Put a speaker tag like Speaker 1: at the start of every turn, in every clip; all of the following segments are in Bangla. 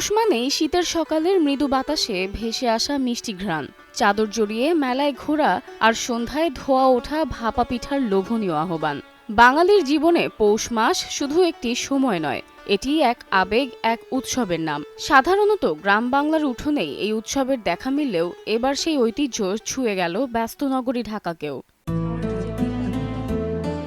Speaker 1: পৌষ মানেই শীতের সকালের মৃদু বাতাসে ভেসে আসা মিষ্টি ঘ্রাণ, চাদর জড়িয়ে মেলায় ঘোরা আর সন্ধ্যায় ধোয়া ওঠা ভাপা পিঠার লোভনীয় আহ্বান। বাঙালির জীবনে পৌষ মাস শুধু একটি সময় নয়, এটি এক আবেগ, এক উৎসবের নাম। সাধারণত গ্রাম বাংলার উঠোনেই এই উৎসবের দেখা মিললেও এবার সেই ঐতিহ্য ছুঁয়ে গেল ব্যস্ত নগরী ঢাকাকেও।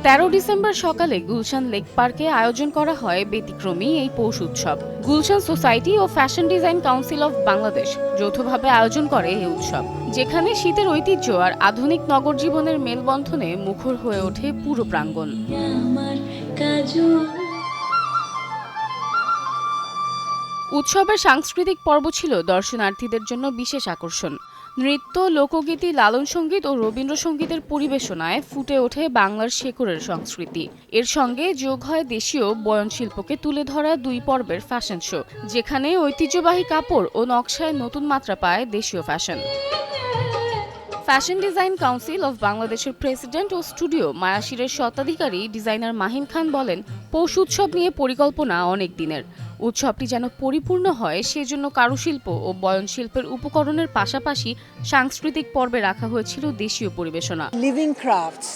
Speaker 1: ১৩ ডিসেম্বর সকালে গুলশান লেক পার্কে আয়োজন করা হয় ব্যতিক্রমী এই পৌষ উৎসব। গুলশান সোসাইটি ও fashion design council of Bangladesh যৌথভাবে আয়োজন করে এই উৎসব, যেখানে শীতের ঐতিহ্য আর আধুনিক নগর জীবনের মেলবন্ধনে মুখর হয়ে ওঠে পুরো প্রাঙ্গণ। উৎসবের সাংস্কৃতিক পর্ব ছিল দর্শনার্থীদের জন্য বিশেষ আকর্ষণ। নৃত্য, লোকগীতি, লালন সঙ্গীত ও রবীন্দ্রসঙ্গীতের পরিবেশনায় ফুটে ওঠে বাংলার শেকড়ের সংস্কৃতি। এর সঙ্গে যোগ হয় দেশীয় বয়নশিল্পকে তুলে ধরা দুই পর্বের ফ্যাশন শো, যেখানে ঐতিহ্যবাহী কাপড় ও নকশায় নতুন মাত্রা পায় দেশীয় fashion. Fashion design council of বাংলাদেশের প্রেসিডেন্ট ও স্টুডিও মায়াশিরের স্বত্বাধিকারী ডিজাইনার মাহিন খান বলেন, পৌষ উৎসব নিয়ে পরিকল্পনা অনেক দিনের। উৎসবটি যেন পরিপূর্ণ হয় সেজন্য কারুশিল্প ও বয়নশিল্পের উপকরণের পাশাপাশি সাংস্কৃতিক পর্বে রাখা হয়েছিল দেশীয় পরিবেশনা।
Speaker 2: লিভিং ক্রাফটস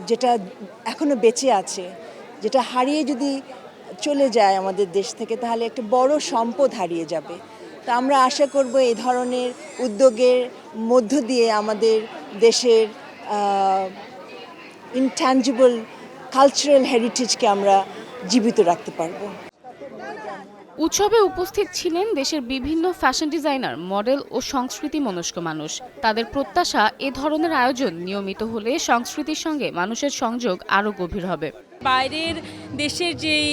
Speaker 2: যেটা এখনো বেঁচে আছে, যেটা হারিয়ে যদি চলে যায় আমাদের দেশ থেকে, তাহলে একটা বড় সম্পদ হারিয়ে যাবে। তো আমরা আশা করব এই ধরনের উদ্যোগের মধ্য দিয়ে আমাদের দেশের ইনট্যাঞ্জিবল কালচারাল হেরিটেজকে আমরা জীবিত রাখতে পারবো।
Speaker 1: উৎসবে উপস্থিত ছিলেন দেশের বিভিন্ন ফ্যাশন ডিজাইনার, মডেল ও সংস্কৃতি মনস্ক মানুষ। তাদের প্রত্যাশা, এ ধরনের আয়োজন নিয়মিত হলে সংস্কৃতির সঙ্গে মানুষের সংযোগ আরও গভীর হবে।
Speaker 3: বাইরের দেশের যেই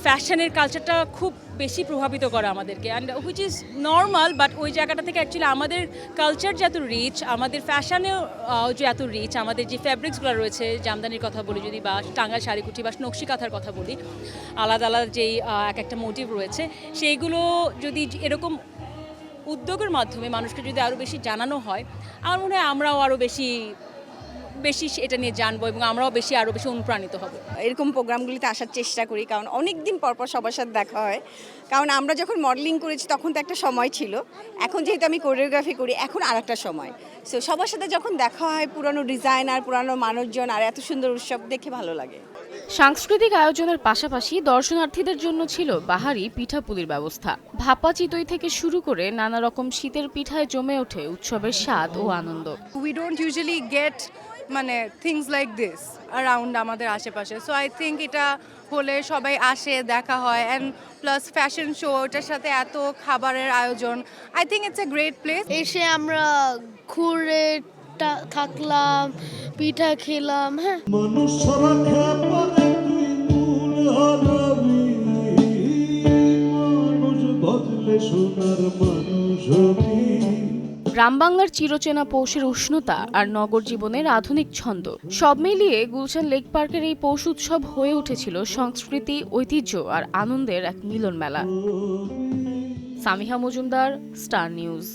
Speaker 3: ফ্যাশনের কালচারটা খুব বেশি প্রভাবিত করে আমাদেরকে, and which is normal, but ওই জায়গাটা থেকে অ্যাকচুয়ালি আমাদের কালচার যে এত রিচ, আমাদের ফ্যাশনেও যে এত রিচ, আমাদের যে ফ্যাব্রিক্সগুলো রয়েছে, জামদানির কথা বলি যদি, বা টাঙ্গাইল শাড়িকুঠি বা নকশি কাঁথার কথা বলি, আলাদা আলাদা যেই এক একটা মোটিভ রয়েছে, সেইগুলো যদি এরকম উদ্যোগের মাধ্যমে মানুষকে যদি আরও বেশি জানানো হয়, আমার মনে হয় আমরাও আরও বেশি এটা নিয়ে জানবো এবং আমরাও আরও বেশি অনুপ্রাণিত হব।
Speaker 4: এরকম প্রোগ্রামগুলিতে আসার চেষ্টা করি, কারণ অনেক দিন পর সবার সাথে দেখা হয়। কারণ আমরা যখন মডেলিং করেছি তখন তো একটা সময় ছিল, এখন যেহেতু আমি কোরিওগ্রাফি করি এখন আর একটা সময়। সো সবার সাথে যখন দেখা হয়, পুরানো ডিজাইনার, পুরানো মানুষজন আর এত সুন্দর উৎসব দেখে ভালো লাগে।
Speaker 1: সাংস্কৃতিক আয়োজনের পাশাপাশি দর্শনার্থীদের জন্য ছিল বাহারি পিঠাপুলির ব্যবস্থা। ভাপা চিতই থেকে শুরু করে নানা রকম শীতের পিঠায় জমে ওঠে উৎসবের স্বাদ ও আনন্দ।
Speaker 5: We don't usually get things like this around আমাদের আশেপাশে, সো আই থিঙ্ক এটা হলে সবাই আসে, দেখা হয়, অ্যান্ড প্লাস ফ্যাশন শো, ওটার সাথে এত খাবারের আয়োজন, I think it's a great place.
Speaker 6: এসে আমরা ঘুরে থাকলাম, পিঠা খেলাম। হ্যাঁ,
Speaker 1: গ্রাম বাংলার চিরচেনা পৌষের উষ্ণতা আর নগর জীবনের আধুনিক ছন্দ সব মিলিয়ে গুলশান লেক পার্কের এই পৌষ উৎসব হয়ে উঠেছিল সংস্কৃতি, ঐতিহ্য আর আনন্দের এক মিলন মেলা। Samiha Majumdar, star news.